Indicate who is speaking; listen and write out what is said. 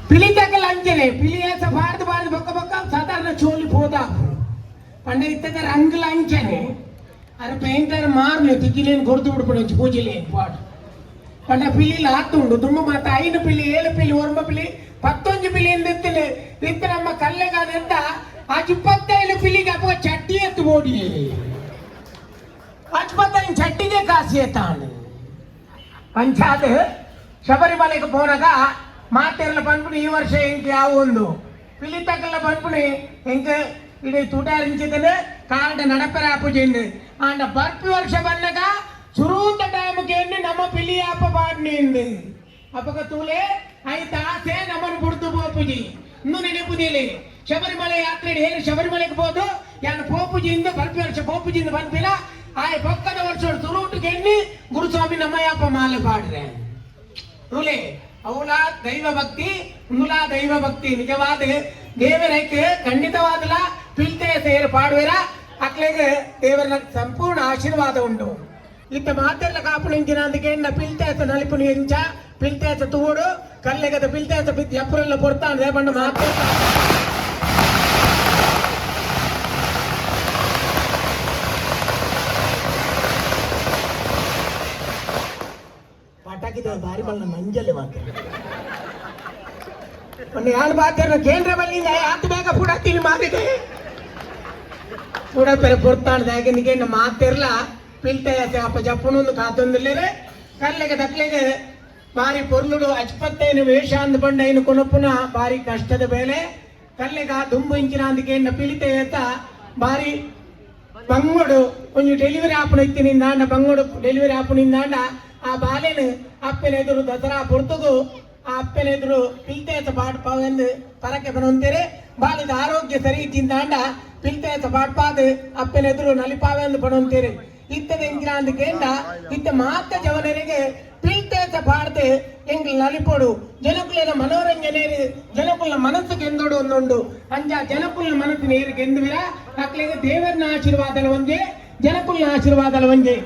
Speaker 1: पिली तक लंचने पिली ऐसा भारत भारत बक्का बक्का साधारण चोली पोदा पंडे इतने रंग लंचने अरे पेंटर मार ले तिकिलेन गुर्दु उड़पने पूजलेन पाट पंडे पिली लातुंडु दुम्म माता आइन पिली एल पिली ओर्म पिली 19 पिली ಎಂದಿತ್ತಲೆ ಇತ್ತ ನಮ್ಮ ಕಲ್ಲೆಗಾದಂತ ಆ 25 ಪಿಲಿಗೆ ಅಪ್ಪ ಚಟ್ಟಿ ಎತ್ತು ಓಡಿ ಅಜ್ಪತನ್ ಚಟ್ಟಿಗೆ ಕಾಸಿಯತಾನೆ ಪಂಚಾಯತ್ ಶಬರಿಮಲೆಗೆ ಹೋದಾಗ ಮಾತೆಲ್ಲ ಬಂದ್ಬಿಟ್ಟು ಈ ವರ್ಷ ಇಂಕ ಯಾವ ಒಂದು ಪಿಲಿ ತಕಲ್ಲ ಬಂದ್ಬಿಟ್ಟು ಇಂಕ ಇಡೀ ತುಟಾರಿಂಚಿದನೆ ಕಾಂಡ ನಡಪರ ಪೂಜೆಂದು ಆಂಡ ಬರ್ಪಿ ವರ್ಷ ಬಂದಾಗ ಶುರುಂತ ಟೈಮ್ಗೆ ನಮ್ಮ ಪಿಲಿ ಆಪ ಬಾಡ್ನಿಂದು ಅಪ್ಪಗ ತೂಲೆ ಆಯ್ತಾ ಆಸೆ ನಮ್ಮನ್ನು ಬಿಡ್ತು ಪೂಜಿ ಇನ್ನೂ ನೆನಪುದಿಲ್ಲ ಶಬರಿಮಲೆ ಯಾತ್ರೆ ಹೇಳಿ ಶಬರಿಮಲೆಗೆ ಹೋದು ಯಾನು ಪೋಪೂಜಿಯಿಂದ ಬರ್ಪಿ ವರ್ಷ ಪೋಪೂಜಿಯಿಂದ ಬಂದಿಲ್ಲ ಆಯ್ ಪಕ್ಕದ ವರ್ಷ ತುರುಟಿಗೆ ಎಣ್ಣಿ ಗುರುಸ್ವಾಮಿ ನಮ್ಮಯ್ಯಪ್ಪ ಮಾಲೆ ಪಾಡ್ರೆ ತೂಲೆ ಅವಳ ದೈವ ಭಕ್ತಿ ಉನ್ನುಲಾ ದೈವ ಭಕ್ತಿ ನಿಜವಾದ ದೇವರಕ್ಕೆ ಖಂಡಿತವಾದಲ ಪಿಲ್ತೆ ಸೇರಿ ಪಾಡುವಿರ ಅಕ್ಲೆಗೆ ದೇವರ ಸಂಪೂರ್ಣ ಆಶೀರ್ವಾದ ಉಂಟು ಇತ್ತ ಮಾತೆಲ್ಲ ಕಾಪುಣಿಂಚಿನ ಅದಕ್ಕೆ ಪಿಲ್ತೇಸ ನಲಿಪುನಿ ಎಂಚ ಪಿಲ್ತೇಸ ತೂಡು ಕಲ್ಲೆಗದ ಪಿಲ್ತೇಸ ಬಿದ್ದು ಎಪ್ಪರೆಲ್ಲ ಕೊಡ್ತಾನೆ ಬಣ್ಣ ಮಾತೆ ಪಟಾಕಿದ ಬಾರಿ ಬಣ್ಣ ಮಂಜಲೆ ಮಾತ್ರ ಒಂದು ಯಾರು ಬಾತ್ಯಾರ ಕೇಂದ್ರ ಬಲ್ಲಿಂದ ಆತು ಬೇಗ ಪುಡತ್ತೀನಿ ಮಾತಿಗೆ ಕೂಡ ಪೆರ ಕೊಡ್ತಾನೆ ಹೇಗೆ ಮಾತಿರ್ಲ ಪಿಲ್ತೇಸ ಅಪ್ಪ ಜಪ್ಪನೊಂದು ಕಾತೊಂದಿಲ್ಲರೆ ಕಲ್ಲೆಗೆ ದಕ್ಲೆಗೆ ಬಾರಿ ಪೊರ್ಲುಡು ಅಚ್ಪತ್ತೇನು ವೇಷ ಅಂದ ಬಂಡ ಏನು ಕೊನಪ್ಪುನ ಬಾರಿ ಕಷ್ಟದ ಬೇಲೆ ಕಲ್ಲೆಗ ದುಂಬು ಇಂಚಿನ ಅಂದಕ್ಕೆ ಪಿಲಿತೇತ ಬಾರಿ ಬಂಗುಡು ಒಂದು ಡೆಲಿವರಿ ಆಪಣ ಇತ್ತಿನಿಂದಾಂಡ ಬಂಗುಡು ಡೆಲಿವರಿ ಆಪಣಿಂದಾಂಡ ಆ ಬಾಲೆನು ಅಪ್ಪನೆದುರು ದಸರಾ ಪೊರ್ತುಗು ಆ ಅಪ್ಪನೆದುರು ಪಿಲ್ತೇತ ಪಾಡ್ಪಾವೆಂದು ಪರಕ್ಕೆ ಬನೊಂತೆರೆ ಬಾಲಿದ ಆರೋಗ್ಯ ಸರಿ ಇತ್ತಿಂದಾಂಡ ಪಿಲ್ತೇತ ಪಾಡ್ಪಾದು ಅಪ್ಪನೆದುರು ನಲಿಪಾವೆಂದು ಪಡೊಂತೆರೆ ಇತ್ತದ ಇಂಚಿನ ಅಂದಕ್ಕೆ ಇತ್ತ ಮಾತ ಜವನರಿಗೆ ಪಿಲ್ತೇತ ಪಾಡ್ದೆ ಎಂಗ್ ನಲಿಪೋಡು ಜನಕುಲ ಮನೋರಂಜನೆ ಜನಕುಲ ಮನಸ್ಸು ಗೆಂದೋಡು ಒಂದೊಂದು ಅಂಜ ಜನಕುಲ ಮನಸ್ಸಿನ ಏರು ಗೆಂದುವಿರ ಅಕ್ಲೆಗೆ ದೇವರನ ಆಶೀರ್ವಾದಲ ಒಂದೇ ಜನಕುಲ ಆಶೀರ್ವಾದಲ ಒಂದೇ